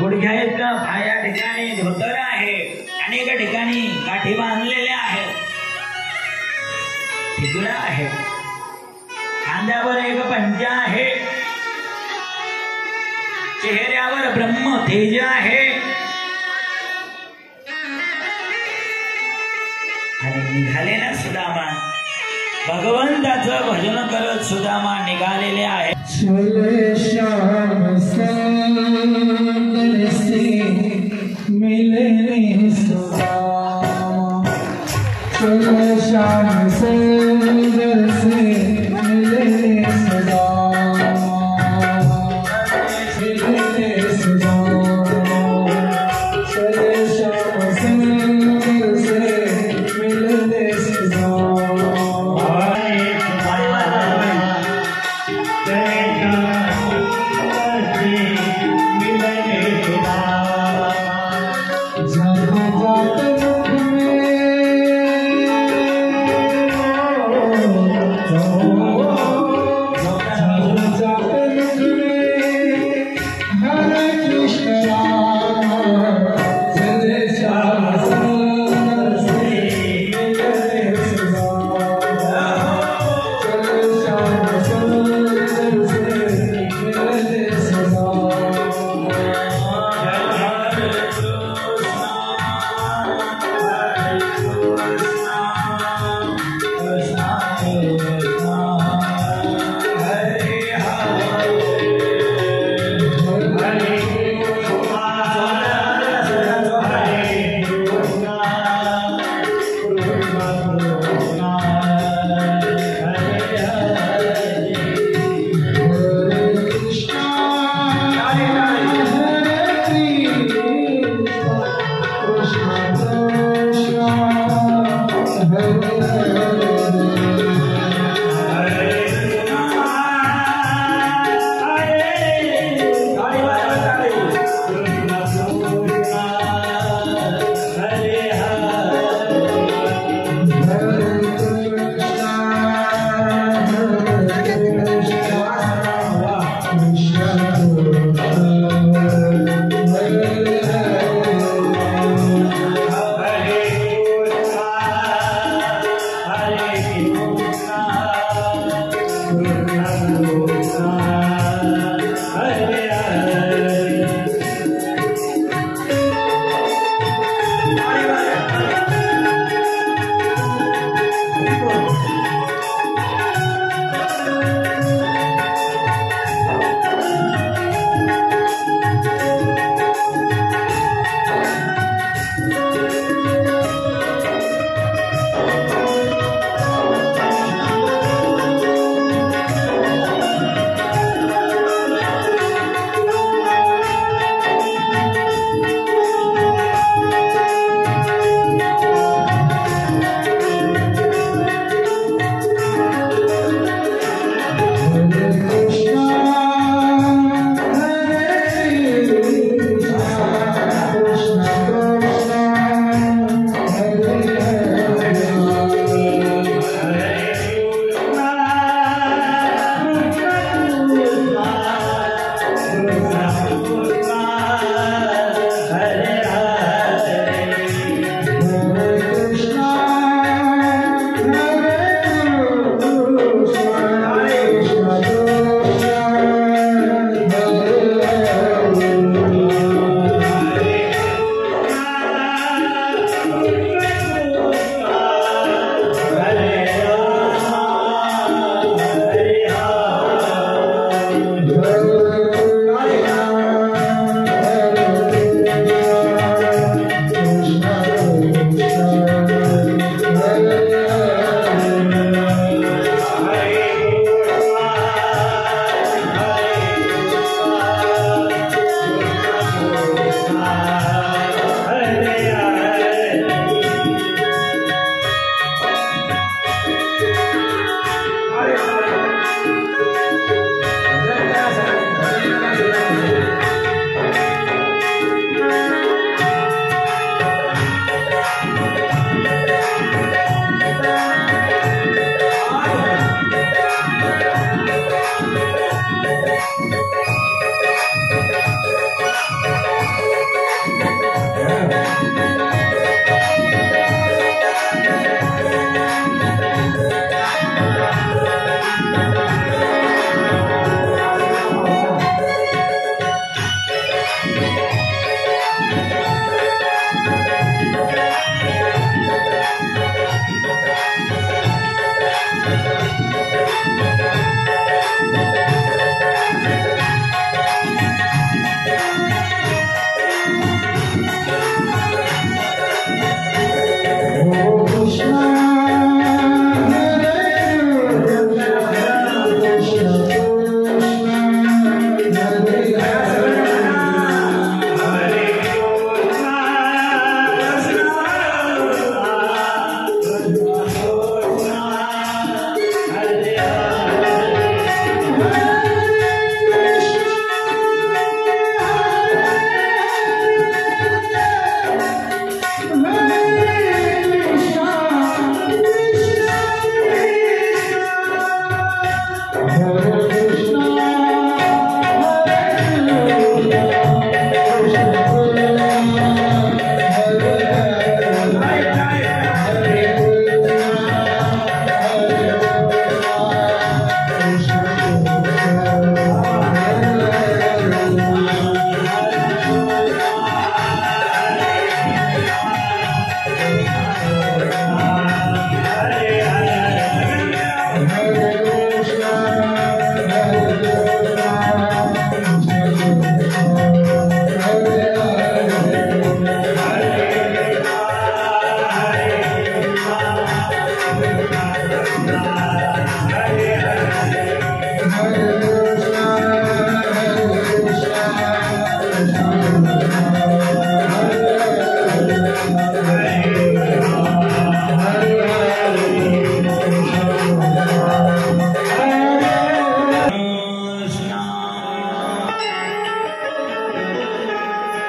गुडघ्या पाया ठिकाणी धोतर आहे, अनेक ठिकाणी काठी बांधलेल्या आहेत, ठिगळा आहे, खांद्यावर एक पंजा आहे, चेहऱ्यावर ब्रह्म तेज आहे आणि निघाले ना सुदामा, भगवंताचं भजन करत सुदामा निघालेले आहे. चले श्याम सुंदर से मिलने सुदामा, चले श्याम सुंदर से मिलने सुदामा, मिलने सुदामा, चले श्याम सुंदर से मिलने सुदामा.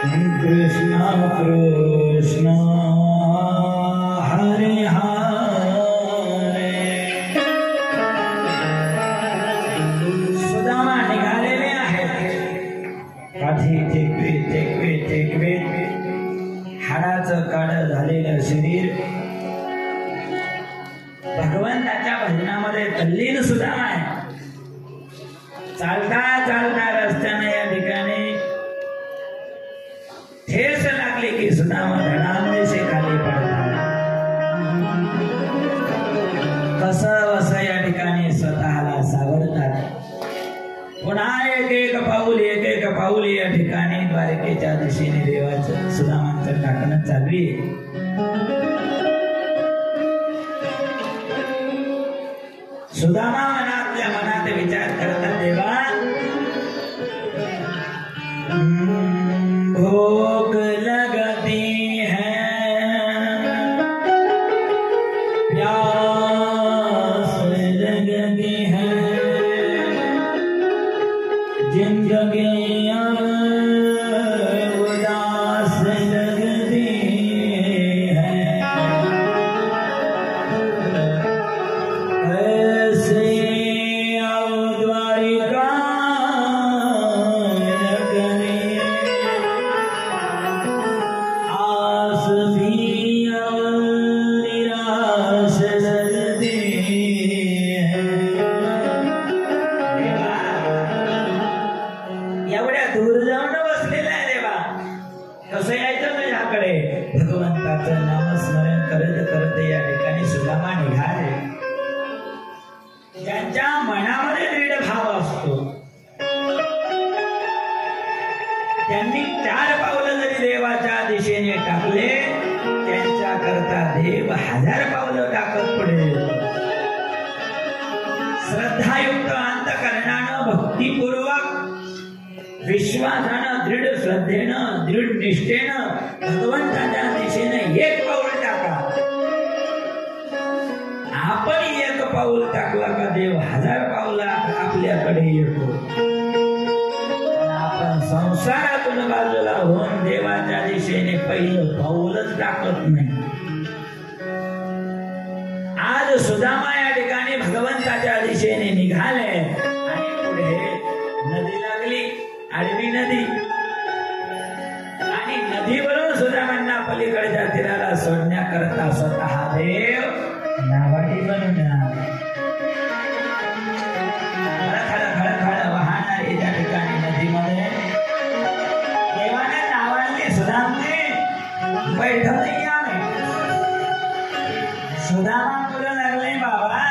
कृष्ण कृष्ण हरे हरे. सुदामा निघालेले आहेत. काठी टेकवे हाडाचं काळं झालेलं शरीर भगवंताच्या भजनामध्ये तल्लीन सुदामा आहे. चालता चालता रस्त्याने या ठिकाणी ठेस लागली की सुदामा धडामदेशे खाली पडतात. कसं वसं या ठिकाणी स्वतःला सावरतात. पुन्हा एक पाऊल या ठिकाणी द्वारकेच्या दिशेने देवाचं सुदामांचं टाकणं चालू आहे. सुदामा आपल्या मनात विचार करतात, देवा भूख लगती है, प्यास लगती है, जिंदगी उदास लगती है, ऐसे आओ द्वारिका भगवंताचं नामस्मरण करत करत या ठिकाणी सुदामा निघाले. ज्यांच्या मनामध्ये दृढ भाव असतो त्यांनी 4 पावलं जरी देवाच्या दिशेने टाकले त्यांच्या करता देव 1000 पावलं टाकत पडेल. श्रद्धायुक्त अंतःकरणानं भक्तिपूर्वक विश्वासानं दृढ श्रद्धेनं दृढ निष्ठेनं भगवंताच्या दिशेने 1 पाऊल टाका. आपण 1 पाऊल टाकला का देव 1000 पावला आपल्याकडे येतो. आपण संसारातून बाजूला होऊन देवाच्या दिशेने पहिलं पाऊलच टाकत नाही. आज सुदामा या ठिकाणी भगवंताच्या दिशेने निघाले आणि पुढे नदी लागली, आडवी नदी, आणि नदीवरून सुदामांना पलीकडच्या तीराला सोडण्याकरता स्वतः देव नावाडी बनून खळखळ वाहणारी त्या ठिकाणी नदीमध्ये देवाने नावाडली. सुदामने बैठक नाही आम्ही. सुदामा बोलू लागले, बाबा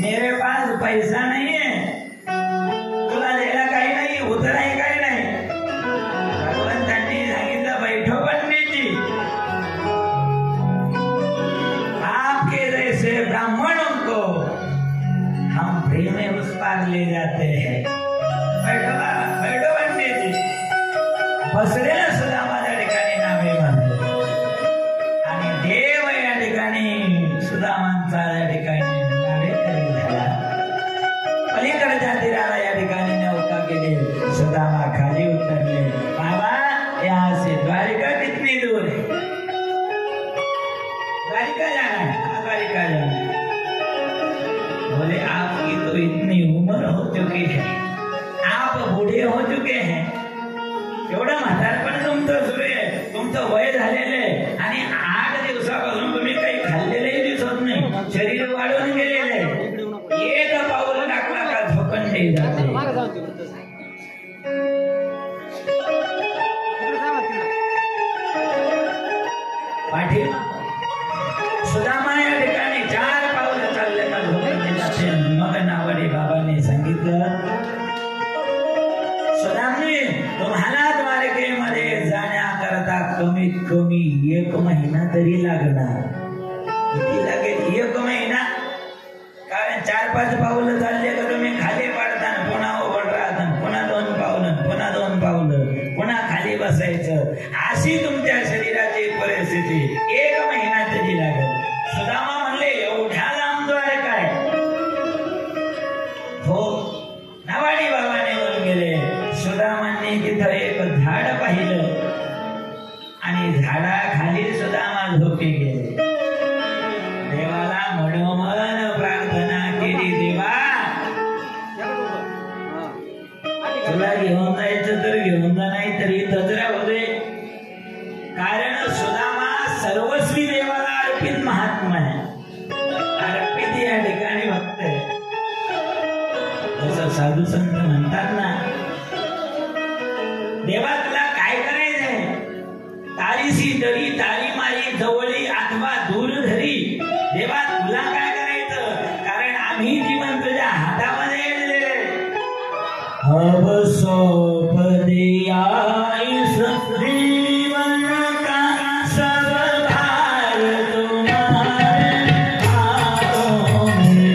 मेरे पास पैसा नहीं है, तुला द्यायला काही नाही, उतराही काही नाही. भगवंतांनी सांगितलं बैठो पंडितजी, आपके जैसे ब्राह्मणों को हम फ्री में उस पार ले जाते हैं. बैठो पंडितजी. बसलेला सुदामा त्या ठिकाणी नावे बांधले आणि देव या ठिकाणी सुदामांचा या ठिकाणी नावेकरी झाला. पलीकडच्या तीराला या ठिकाणी नौका केली. सुदामा खाली उतरले. बाबा यहाँ से द्वारिका कितनी दूर है? द्वारिका जाना है. द्वारिका जाना है. बोले आपकी तो इतनी उम्र हो चुकी है, आप बूढ़े हो चुके हैं, एवढं म्हातारपण तुमचं सुरू आहे, तुमचं वय झालेलं आहे आणि 8 दिवसापासून तुम्ही काही खाल्लेलंही दिसत नाही, शरीर वाढून गेलेलं आहे. 1 पाऊल टाकला का झोपंडी जाते. पाठीमा सुदामा या ठिकाणी 4 पावलं चालले का झोपंडी जाते. मग नावाडी बाबांनी सांगितलं, सुदामजी तुम्हाला द्वारकेमध्ये जाण्याकरता कमीत कमी 1 महिना तरी लागणार. किती लागेल? 1 महिना. कारण 4-5 पावलं चालले का तुम्ही खाली पडताना पुन्हा उभं राहताना पुन्हा 2 पावलं पुन्हा 2 पावलं पुन्हा खाली बसायचं. अशी तुमच्या शरीराची परिस्थिती 1 महिना तरी लागेल. सुदामा म्हणले एवढ्या लांब द्वारका आहे? हो. नावाडी बाबाने बोलून गेले. सुदामांनी तिथं एक झाड पाहिजे. झाडाखाली सुदामा झोपी गेले. देवाला मनोमन प्रार्थना केली, देवा तुला घेऊन जायचं तर घेऊन जा, नाही तरी तजरा होते. कारण सुदामा सर्वस्वी देवाला अर्पित महात्मा आहे. अर्पित या ठिकाणी भक्त आहे. जसं साधू संत म्हणतात ना, देवा तुला काय करायचंय, तारीसी दरी तारी मारी जवळी अथवा दूर धरी. देवा तुला काय करायचं, कारण आम्ही जीवन तुझ्या हातामध्ये येलेले. अब सोप दिया इस जीवन का सब भार तुम्हारे हाथों में.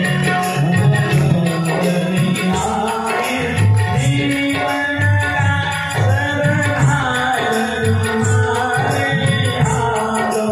जीवन का सब भार तुम्हारे हाथों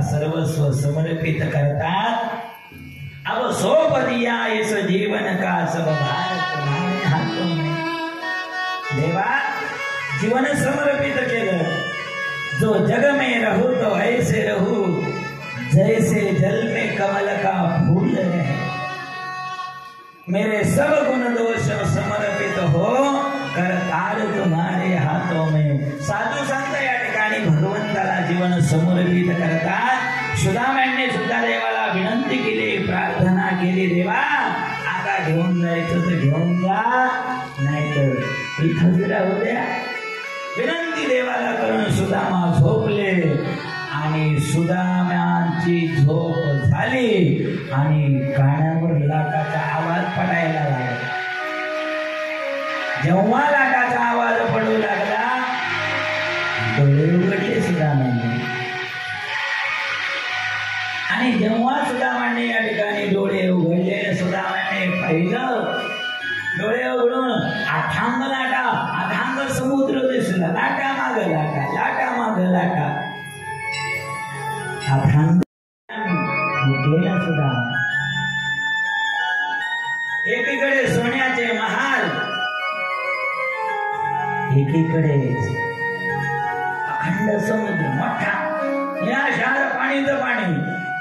सर्वस्व समर्पित करतात. अब सौंप दिया इस जीवन का सब भार तुम्हारे हाथों में. देवा जीवन समर्पित केलं. जो जग में रहू तो ऐसे रहू जैसे जल में कमल का फूल रहे. मेरे सब गुण दोष समर्पित हो करतार तुम्हारे हाथों में. साधू संत या ठिकाणी भगवंताला जीवन समर्पित करतात. सुदामाने सुद्धा देवाला विनंती केली, प्रार्थना केली, देवा आता घेऊन जायचं तर घेऊन जा, नाहीतर इथंच राहू द्या. विनंती देवाला करून सुदामा झोपले आणि सुदामांची झोप झाली आणि कानावर लाटाचा आवाज पडायला लागला. जेव्हा लाटाचा आवाज पडू लागला डोळे उघडले सुदामाने. आणि जेव्हा सुदामाने या ठिकाणी डोळे उघडले, सुदामाने सुदामाने पाहिलं, डोळे उघडून अथांग लाटा, अथांग समुद्र दिसला, लाटा माग लाटा, लाटा माग लाटा, अथांग मुकलेला सुदामा. एकीकडे सोन्याचे महाल, एकीकडे अखंड समुद्र मोठा, या शार पाणीचं पाणी.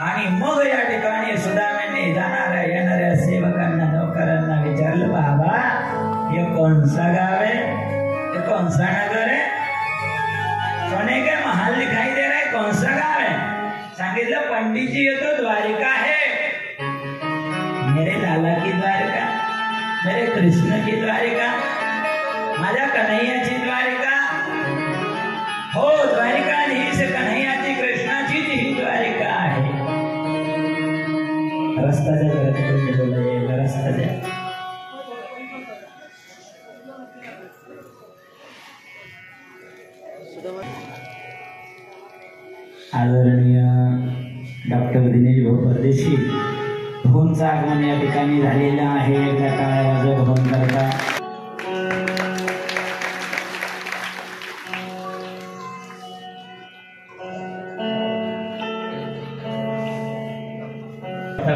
आणि मग या ठिकाणी सुदामाने जाणाऱ्या येणाऱ्या सेवकांना नौकरांना विचारलं, बाबा हे कौनसा गाव है, ये कौनसा नगर है, सोने के महल दिखाई दे रहा है, कौनसा गाव है? सांगितलं, पंडित जी ये तो द्वारिका है, मेरे लाला की द्वारिका, मेरे कृष्ण की द्वारिका, माझ्या कन्हैयाची द्वारिका. हो, द्वारिकाधीश कन्हैयाची कृष्णाची ही द्वारिका आहे. रस्ता द्या, रस्ता द्या. आदरणीय डॉक्टर दिनेश भाऊ परदेशी, भाऊंचं आगमन या ठिकाणी झालेलं आहे. एकदा टाळ्या वाजव भाऊंकरता.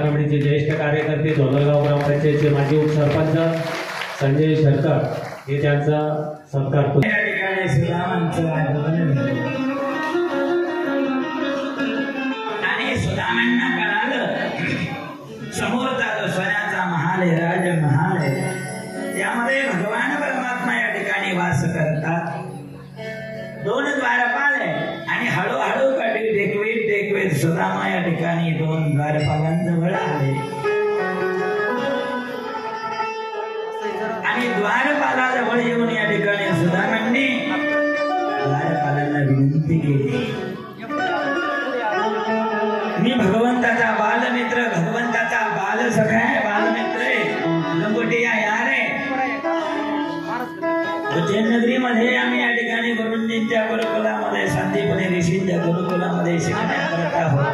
कमिटीचे ज्येष्ठ कार्यकर्ते, धोंडलगाव ग्रामपंचायतचे माजी उपसरपंच संजय शरकर हे त्यांचा सत्कार करतो. या ठिकाणी सुदामांचं आगमन झालं आणि सुदामांना कळालं समोरचा जो सोन्याचा महाल आहे, राजमहाल आहे, त्यामध्ये भगवान परमात्मा या ठिकाणी वास करतात. 2 द्वारपाल आहे आणि हळूहळू काठी टेकवीत टेकवीत सुदामा या ठिकाणी 2 द्वारपालांजवळ आले. आणि द्वारपालाजवळ येऊन या ठिकाणी सुदामांनी द्वारपालांना विनंती केली, मी भगवंताचा बालमित्र, भगवंताचा बालसखा आहे, बालमित्र आहे, लंगोटिया यार आहे. उज्जैन नगरीमध्ये आम्ही या ठिकाणी गुरुजींच्या गुरुकुलामध्ये, संदीपने ऋषींच्या गुरुकुलामध्ये शिकण्याकरता आहोत.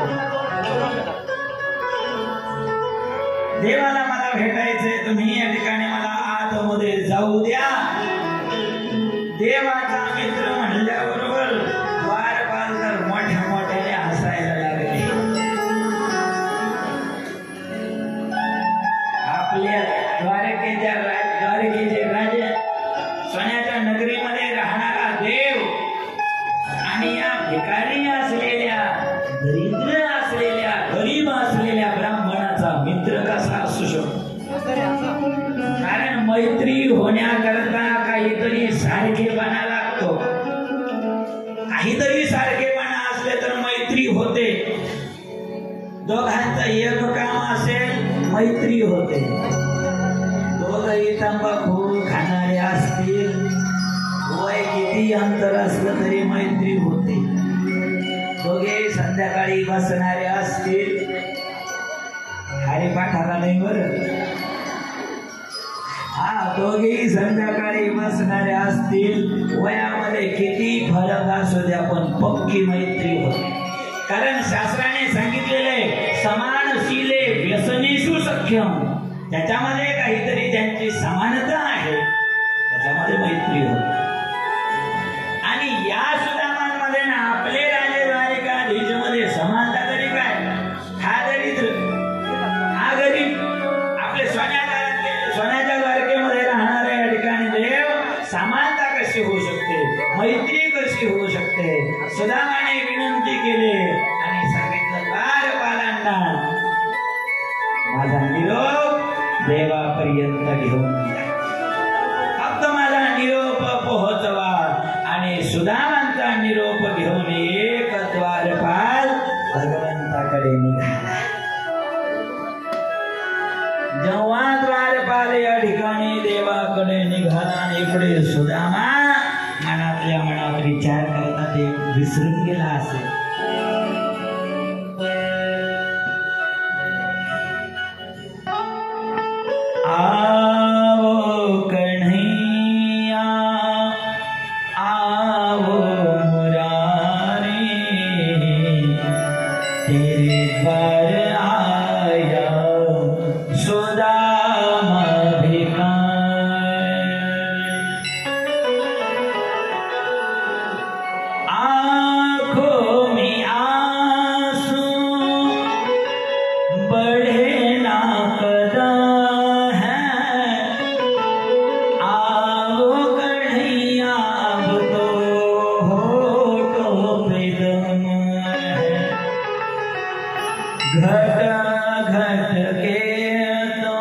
देवाला मला भेटायचंय, तुम्ही या ठिकाणी मला आतमध्ये जाऊ द्या. देवाचा मित्र म्हणल्याबरोबर द्वारपाल तर मोठ्या मोठ्याने हसायला लागले. आपल्या द्वारकेचे राजे, सोन्याच्या नगरीमध्ये राहणारा देव आणि या भिकारी असलेल्या, दरिद्र असलेल्या, गरीब असलेल्या ब्राह्मणाचा मित्र कसा असू शकतो? कारण मैत्री होण्याकरता काहीतरी सारखेपणा लागतो. काहीतरी सारखेपणा असले तर मैत्री होते. दोघांचं एक काम असेल, मैत्री होते. दोघही तंबाखू खाणारे असतील, वय किती अंतर असलं तरी मैत्री होते. दोघे संध्याकाळी बसणारे असतील, हरिपाठाला नाही बरं, दोघेही संध्याकाळी बसणारे असतील, वयामध्ये किती फरक असू द्या पण पक्की मैत्री होते. कारण शास्त्राने सांगितलेले समानशीले व्यसनेषु सख्यम, त्याच्यामध्ये काहीतरी ज्यांची समानता आहे त्याच्यामध्ये मैत्री होते. आणि या सुदामांमध्ये ना आपले राजे द्वारिकाधीश मध्ये समानता तरी काय, हा दरिद्र, हा गरीब, आपले सोन्याच्या द्वारकेमध्ये राहणाऱ्या या ठिकाणी देव, समानता कशी होऊ शकते, मैत्री कशी होऊ शकते? सुदामाने विनंती केली आणि सांगितलं, द्वारपालांना माझा निरोप देवापर्यंत घेऊन जा, फक्त माझा निरोप पोहोचवा. आणि सुदामांचा निरोप घेऊन एक द्वारपाल भगवंताकडे निघाला. जेव्हा द्वारपाल या ठिकाणी देवाकडे निघाला आणि इकडे सुदामा मनातल्या मनात विचार करता ते विसरून गेला असेल. आओ कन्हैया आओ मुरारी, तेरे द्वार आया सुदामा घट घट के तो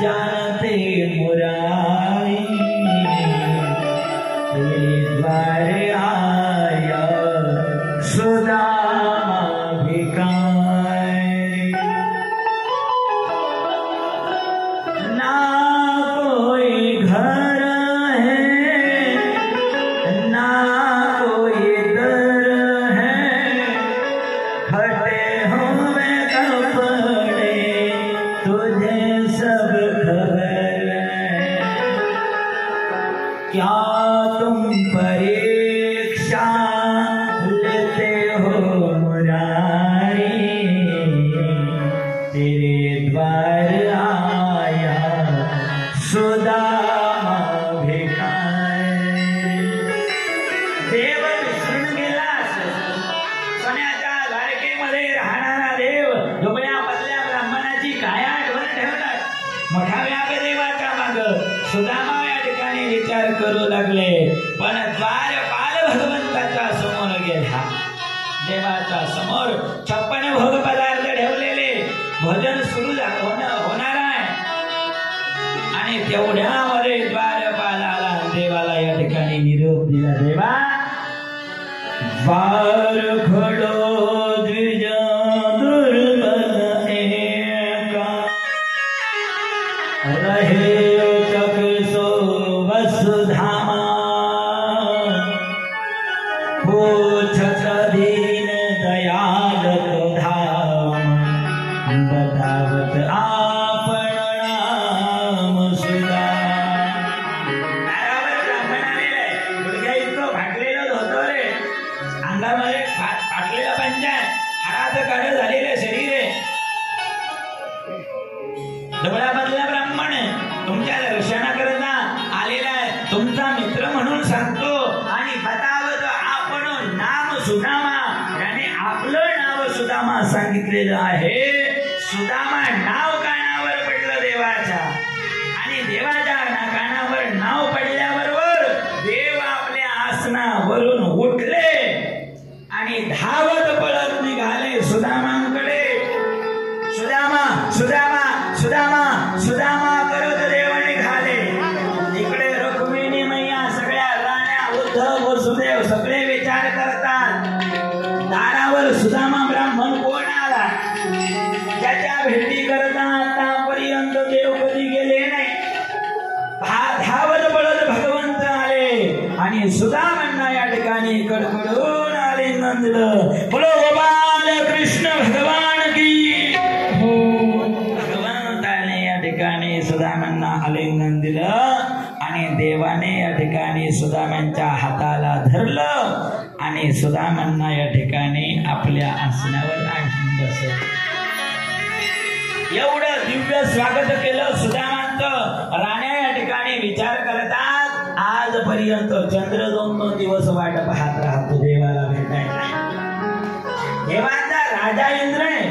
जानते मुरारी तेरे द्वार आया सुदामा भिखारी ना कोई घर है ना कोई दर है फटे हुए कपड़े तुझे सब खबर है क्या तुम परीक्षा लेते हो मुरारी तेरे द्वार आया सुदामा भिखारी देव विसरून गेलास सोन्याच्या द्वारकेमध्ये राहणारा देव दुबळ्या पतल्या ब्राह्मणाची काय आठवण ठेवणार मोठा व्याप देवाच्या माग सुदामा या ठिकाणी विचार करू लागले पण द्वारपाल भगवंताच्या समोर गेला देवाच्या समोर 56 भोग पदार्थ ठेवलेले भजन सुरू होणार आहे आणि तेवढ्यामध्ये द्वारपालाला देवाला या ठिकाणी निरोप दिला देवा वार खडो द्विज दुर्बल एका रहे चक सो वसुधामा पूछत दीन दयाल तो धाम बतावत आपण नाम सुधा दारावर ब्राह्मण आलेले गुडघ्या इतकं फाटलेलं धोतर रे अंगामध्ये फाटलेला पंजा हाडाचं काढ झालेले शरीर आहे डबळामधला ब्राह्मण तुमच्या दर्शनाकरता आलेला आहे तुमचा मित्र म्हणून सांगतो आणि बतावत आपण नाम सुदामा याने आपलं नाव सुदामा सांगितलेलं आहे सुदामा नाव कानावर पडलं देवाच्या आणि देवाच्या कानावर नाव पडल्याबरोबर देव आपल्या आसनावरून उठले आणि धावत पळत निघाले सुदामांकडे सुदामा सुदामा सुदामा सुदामा करत देव निघाले इकडे रुक्मिणी मैया सगळ्या राण्या उद्धव वसुदेव सगळे विचार करतात दारावर सुदामा ब्राह्मण कोण आला त्याच्या भेटी करता आतापर्यंत देव कधी गेले नाही धावत पळत भगवंत आले आणि सुदामांना या ठिकाणी कडकडून आलिंगन दिलं बोलो गोपाल कृष्ण भगवान की भगवंताने या ठिकाणी सुदामांना आलिंगन दिलं आणि देवाने या ठिकाणी सुदामांच्या हाताला धरलं आणि सुदामांना या ठिकाणी आपल्या आसनावर आणून बसवलं एवढं दिव्य स्वागत केलं सुदामांचं राण्या या ठिकाणी विचार करतात आजपर्यंत चंद्र 2 दिवस वाट पाहत राहतो देवाला भेटायला देवाचा राजा इंद्र आहे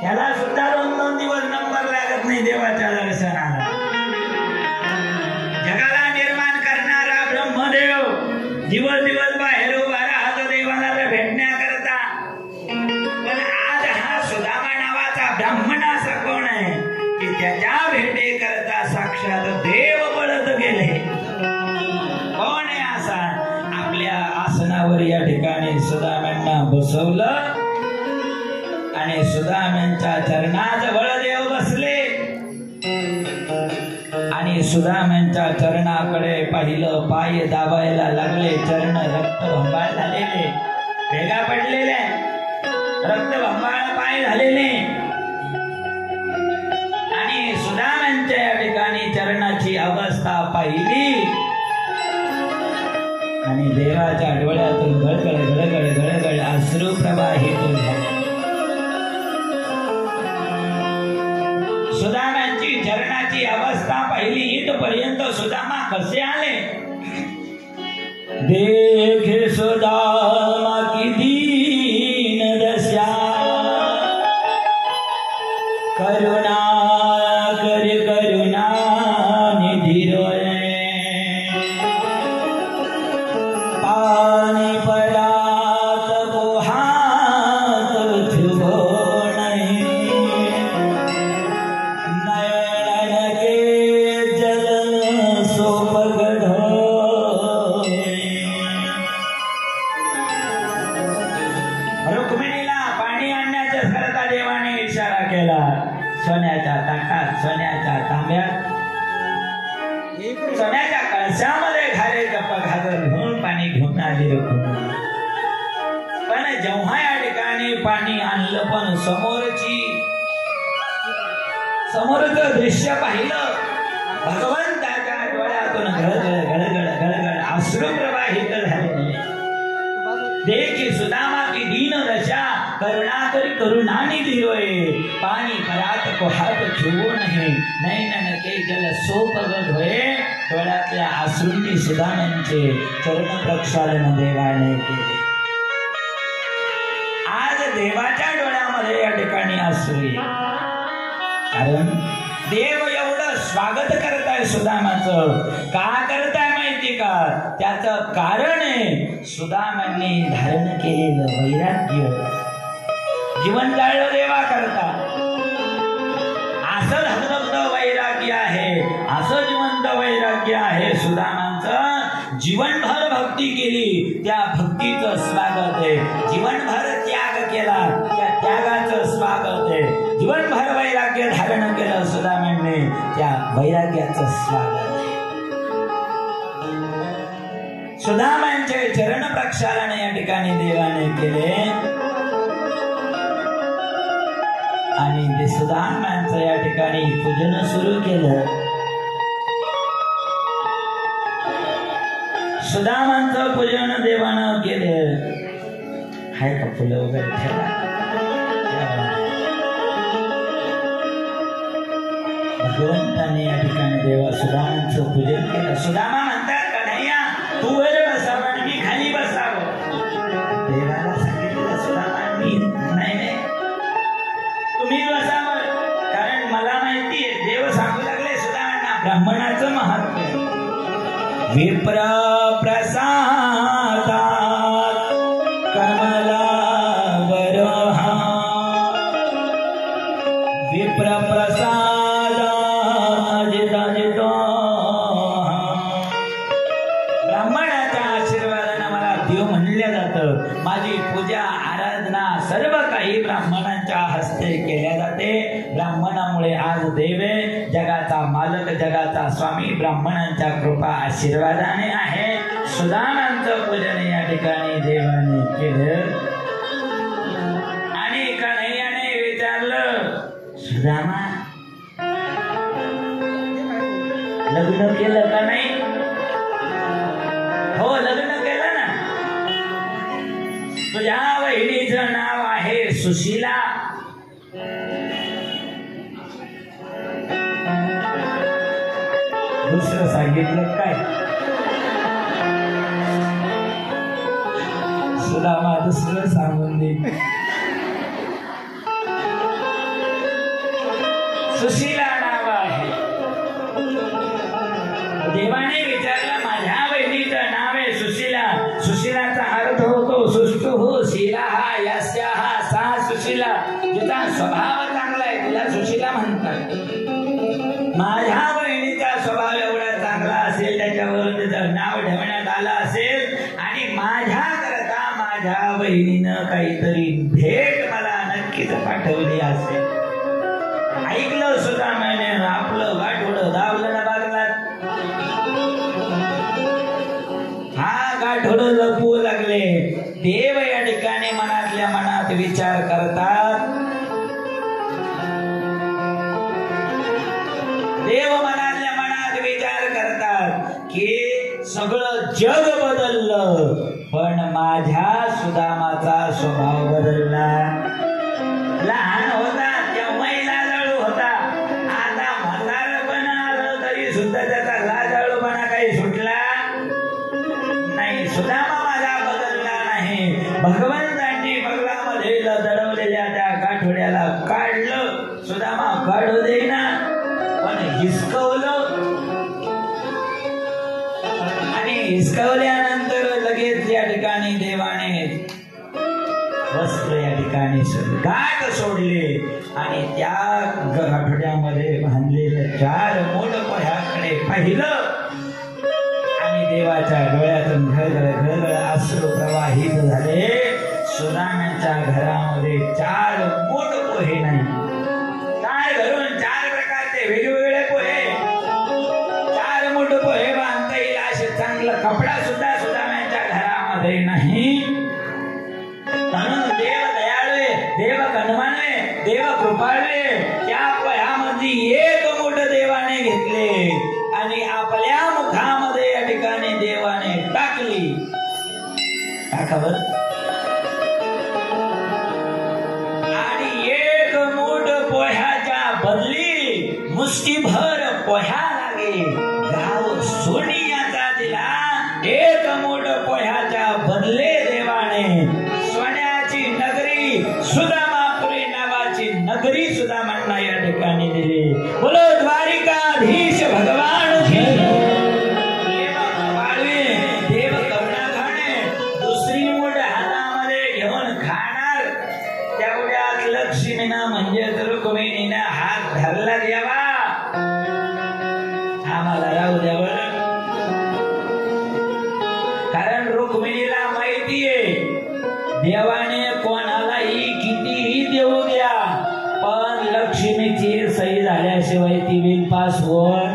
त्याला सुद्धा 2 दिवस नंबर लागत नाही देवाच्या दर्शनाला जगाला निर्माण करणारा ब्रह्मदेव दिवस बाहेर उभा राहतो देवाला भेटण्याकरता पण आज हा सुदामा नावाचा ब्राह्मण असा कोण आहे की त्याच्या भेटे करता साक्षात देव पळत गेले कोण आहे असा आपल्या आसनावर या ठिकाणी सुदामांना बसवलं आणि सुदामांच्या चरणाजवळ देव बसले आणि सुदामांच्या चरणाकडे पाहिलं पाय दाबायला लागले चरण रक्तभंबाळ झालेले भेगा पडलेले रक्तभंबाळ पाय झालेले आणि सुदामांच्या या ठिकाणी चरणाची अवस्था पाहिली आणि देवाच्या डोळ्यातून गळगळ गळगळ गळगळ अश्रू प्रवाहित झाले सुदामांची चरणाची अवस्था पाहिली इथपर्यंत सुदामा कसे आले देखे सुदामा की दीन दशा करुणा कर करुणा निधि रोए पानी परात को हाथ छुबो न केला सोन्याच्या ताकात, सोन्याच्या तांब्यात, सोन्याच्या कळशामध्ये घाले गप्पा घालत घेऊन पाणी घेऊन आले. पण जेव्हा या ठिकाणी पाणी आणलं पण समोरचं दृश्य पाहिलं, भगवंताच्या डोळ्यातून गळगळ गळगळ गळगळ अश्रू प्रवाहित झाले. देखी सुदामा की दीन दशा, करुणा करी करुणानी धीरोय, पाणी परात को हात ठेवू नये, नैनन के जल सोपगत होय. डोळ्यातल्या अश्रूंनी सुदामांचे चरण प्रक्षालन देवाने केले. आज देवाच्या डोळ्यामध्ये या ठिकाणी अश्रू, कारण देव एवढं स्वागत करताय सुदामाचं. का करताय माहिती का? त्याचं कारण आहे सुदामांनी धारण केलेलं वैराग्य. जीवन जाळलं देवा करता, असं धगधगतं वैराग्य आहे, असं जिवंत वैराग्य आहे सुदामांचं. जीवनभर भक्ती केली, त्या भक्तीचं स्वागत आहे. जीवनभर त्याग केला, त्या त्यागाचं स्वागत आहे. जीवनभर वैराग्य धारण केलं सुदामांनी, त्या वैराग्याचं स्वागत आहे. सुदामांचे चरण प्रक्षालन या ठिकाणी देवाने केले आणि ते सुदामांचं या ठिकाणी पूजन सुरू केलं. सुदामांचं पूजन देवानं केलं. हाय का फुलं वगैरे ठेवा. भगवंताने या ठिकाणी देवा सुदामांचं पूजन केलं. सुदामा म्हणतात कन्हैया तू वर बसावं आणि मी खाली बसावं. देवाला सांगितलं सुदामांनी नाही तुम्ही बसावं, कारण मला माहितीये देव सांगू लागले सुदामांना ब्राह्मणाचं महत्व. विप्र प्रसादात कमला बरहा, विप्र प्रसाद जिता जितो. ब्राह्मणाच्या आशीर्वादाने मला देव म्हणलं जातं. माझी पूजा आराधना सर्व काही ब्राह्मणांच्या हस्ते केल्या जाते. ब्राह्मणामुळे आज देव जगाचा मालक, जगाचा स्वामी ब्राह्मणांच्या कृपा आशीर्वादाने आहे. सुदामांचं पूजन या ठिकाणी देवाने केलं आणि कन्हैयाने विचारलं सुदामा लग्न केलं का नाही? हो लग्न केलं ना. तुझ्या वहिनीचं नाव आहे सुशीला. दुसरं सांगितलं काय? सुदामा दुसरं सांगून दे. सुशीला नाव आहे. देवाने विचारलं माझ्या बहिणीचं नाव आहे सुशीला. सुशीलाचा अर्थ होतो सुष्टु शीला यस्या सा सुशीला. जिचा स्वभाव चांगला आहे तिला सुशीला म्हणतात. माझ्या बहिणीचा स्वभाव एवढा चांगला असेल, त्याच्यावर तिचं नाव ठेवण्यात आलं असेल आणि माझ्याकरता माझ्या बहिणीनं काहीतरी भेट मला नक्कीच पाठवली असेल. ऐकलं सुदामाने, आपलं गाठोडं दावलं ना बागलात. हा गाठोडं लपवू लागले. देव या ठिकाणी मनातल्या मनात विचार करतात. देव मनातल्या मनात विचार करतात की सगळं जग बदललं पण माझ्या सुदामाचा स्वभाव बदलला. लहान होता तेव्हाही लाजाळू होता, आता म्हातारपण आलं तरी सुद्धा त्याचा लाजाळूपणा काही सुटला नाही. सुदामा माझा बदलला नाही. भगवंतांनी बगलामध्ये दडवलेल्या त्या गाठोड्याला काढलं. सुदामा काढू देईना पण हिसकवलं आणि हिसकवल्यानंतर लगेच या ठिकाणी देवाने वस्त्र या ठिकाणी गाठ सोडले आणि त्या गाठोड्यामध्ये बांधलेल्या 4 मोठ्याकडे पाहिलं आणि देवाच्या डोळ्यातून घळघळ घळघळ अश्रू प्रवाहित झाले. सुदामाच्या घरामध्ये 4 मोठ पोहे नाही, दाखवत आणि एक मूठ पोह्याच्या बदली मुष्टीभर पोह्या लागे गाव सोनियाचा दिला एक मूठ पोह्याच्या बदले देवाने सोन्याची नगरी सुदामापुरी नावाची नगरी सुदामांना या ठिकाणी दिली बोलो द्वारिकाधीश भगवान की देव वाढवे देव करुणा खाणे दुसरी मूठ हातामध्ये घेऊन खाणार तेवढ्यात लक्ष्मीना म्हणजे रुक्मिणीनं हात धरला देवा आम्हाला राहू द्यावर कारण रुक्मिणीला माहितीये देवाने कोणालाही कितीही देऊ द्या पण लक्ष्मीची सही झाल्याशिवाय ती बिल पास होत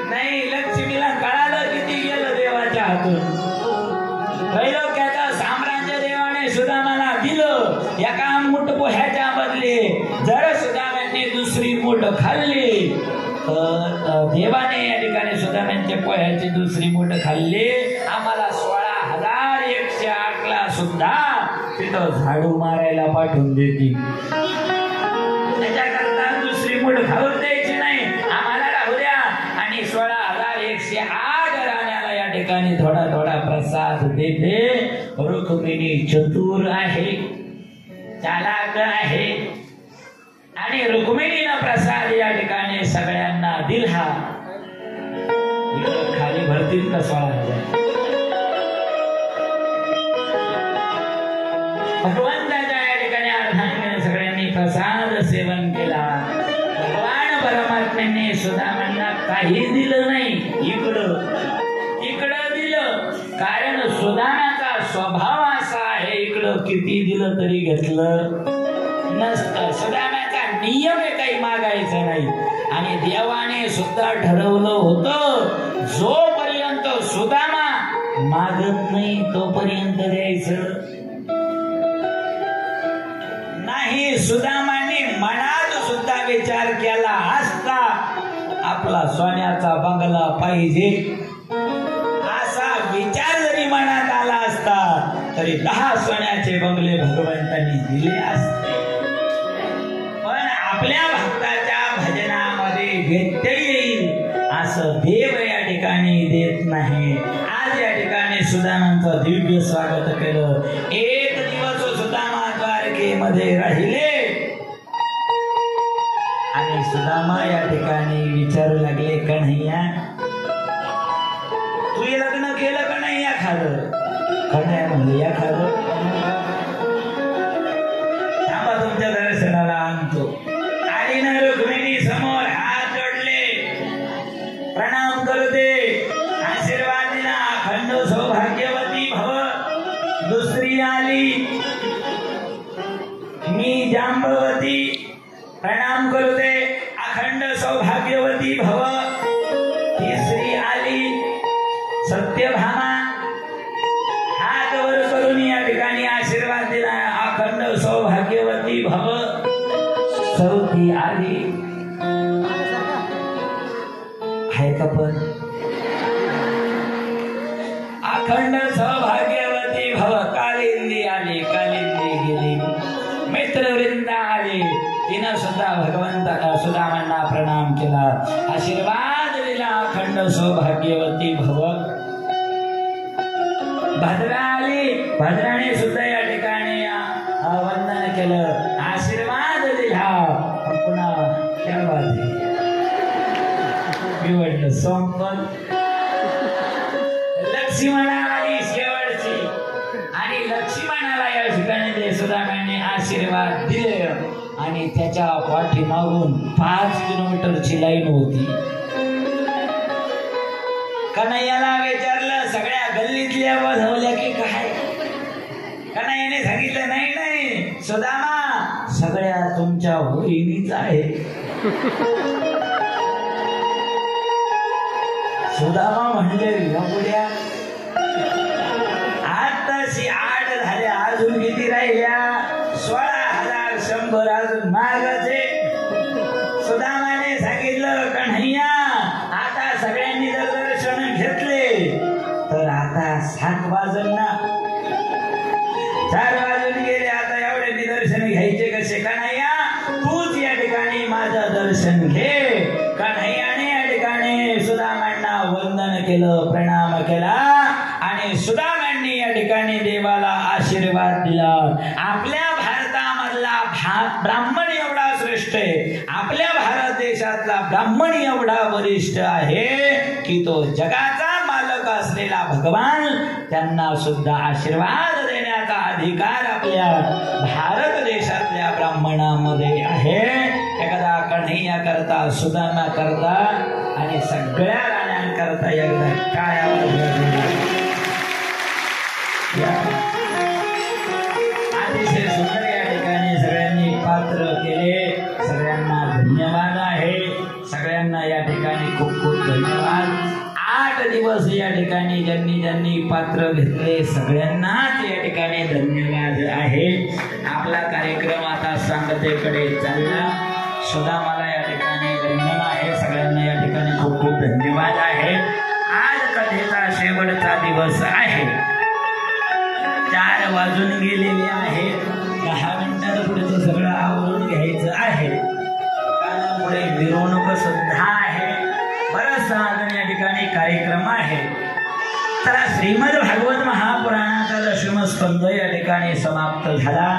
नाही. लक्ष्मीला कळालं किती गेलं देवाच्या हातून. त्रैलोक्याचं साम्राज्य देवाने सुदामाला दिलं एका मूठ पोह्याच्या बदले. जर सुदामाने दुसरी मूठ खाल्ली तर देवाने या ठिकाणी सुदामांच्या पोह्याची दुसरी मूठ खाल्ली. आम्हाला 16,108 ला सुद्धा तिथं झाडू मारायला पाठवून देतील. त्याच्याकरता दुसरी मूठ खाऊन द्यायची नाही आम्हाला राहू द्या. आणि 16,108 राण्याला या ठिकाणी थोडा थोडा प्रसाद देते. रुक्मिणी चतुर आहे चालाक आहे आणि रुक्मिणीनं प्रसाद या ठिकाणी सगळ्यांना दिला. खाली भरतील का 16,000 भगवंताच्या या ठिकाणी अर्धांगिनी सगळ्यांनी प्रसाद सेवन केला. भगवान परमात्म्याने सुदामांना काही दिलं नाही. इकडं दिलं कारण सुदामाचा स्वभाव असा आहे इकडं किती दिलं तरी घेतलं नसतं. सुदामाचा नियम आहे काही मागायचं नाही. आणि देवाने सुद्धा ठरवलं होतं जोपर्यंत सुदामा मागत नाही तोपर्यंत द्यायचं नाही. सुदामाने मनात सुद्धा विचार केला असता आपला सोन्याचा बंगला पाहिजे असा विचार जरी मनात आला असता तरी 10 सोन्याचे बंगले भगवंतांनी दिले असते. पण आपल्या भक्ताच्या भजनामध्ये व्यत्यय येईल असं देव या ठिकाणी देत नाही. आज या ठिकाणी सुदामांचं दिव्य स्वागत केलं. एक दिवस सुदामा द्वारकेमध्ये राहिले आणि सुदामा या ठिकाणी विचारू लागले कन्हैया तू हे लग्न केलं का नाही या खालं. कन्हैया म्हणले या खालं थांबा तुमच्या दर्शनाला आणतो. आणि ना रुक्मिणी समोर हात जोडले प्रणाम करते आशीर्वाद दिला. अखंड सौभाग्यवती भव. दुसरी आली मी जांबवती प्रणाम करते अखंड सौभाग्यवती भव. तिसरी आली सत्यभामा हात वर करून या ठिकाणी आशीर्वाद दिला अखंड सौभाग्यवती भव. चौथी आली आहे का पण अखंड सौभाग्यवती भव. कालिंदी आली कालिंदी गेली. मित्रवृंद आली तिनं सुद्धा भगवंता सुदामांना प्रणाम केला आशीर्वाद दिला अखंड सौभाग्यवती भव. भद्रा आली भद्राने सुद्धा या ठिकाणी वंदन केलं आशीर्वाद दिला. पुन्हा निवडलं सोमपण. लक्ष्मणा आली शेवटची आणि लक्ष्मणाला या ठिकाणी सुदामाने आशीर्वाद दिले. आणि त्याच्या पाठीमागून 5 किलोमीटरची लाईन होती. कन्हैयाला विचारलं सगळ्या गल्लीतल्या बसवल्या की काय. कन्हैयाने सांगितलं नाही नाही सुदामा सगळ्या तुमच्या होळीनीच आहे. सुदामा म्हणले एवढ्या आताशी 8 झाल्या अजून किती राहिल्या 16,100 अजून मागाचे. सुदामाने सांगितलं कन्हैया आता सगळ्यांनी जर दर्शन घेतले तर आता 7 वाजले वाजल ना. 4 वाजून गेले. आता एवढे निदर्शन घ्यायचे कसे? कन्हैया तूच या ठिकाणी माझं दर्शन घे. कन्हैयाने या ठिकाणी सुदामांना वंदन केलं, प्रणाम केला आणि सुदामांनी या ठिकाणी देवाला आशीर्वाद दिला. आपल्या भारतामधला ब्राह्मण एवढा श्रेष्ठ आहे, आपल्या भारत देशातला ब्राह्मण एवढा वरिष्ठ आहे की तो जगाचा मालक असलेला भगवान त्यांना सुद्धा आशीर्वाद देण्याचा अधिकार आपल्या भारत देशातल्या ब्राह्मणामध्ये आहे. एखादा कन्हैया करता, सुदामा करता आणि सगळ्या राण्यांकरता एकदा काय अतिशय सुंदर या ठिकाणी सगळ्यांनी पात्र केले. सगळ्यांना धन्यवाद आहे. सगळ्यांना या ठिकाणी खूप खूप धन्यवाद. 8 दिवस या ठिकाणी ज्यांनी पात्र घेतले सगळ्यांनाच या ठिकाणी धन्यवाद आहे. आपला कार्यक्रम आता सांगतेकडे चालला. सुदामाला या ठिकाणी धन्यवाद आहे. सगळ्यांना या ठिकाणी खूप खूप धन्यवाद आहे. आज कथेचा शेवटचा दिवस आहे. 4 वाजून गेलेले आहेत. 10 मिनिटात पुढचं सगळं आवरून घ्यायचं आहे. कारण पुढे मिरवणूक सुद्धा आहे. बरंच अजून या ठिकाणी कार्यक्रम आहे. तर श्रीमद भागवत महापुराणाचा 10वा स्कंद या ठिकाणी समाप्त झाला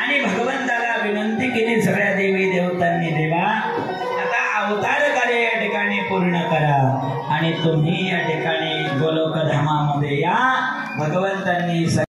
आणि भगवंताला विनंती केली सगळ्या देवी देवतांनी, देवा आता अवतार कार्य या ठिकाणी पूर्ण करा आणि तुम्ही या ठिकाणी गोलोक धामामध्ये या. भगवंतांनी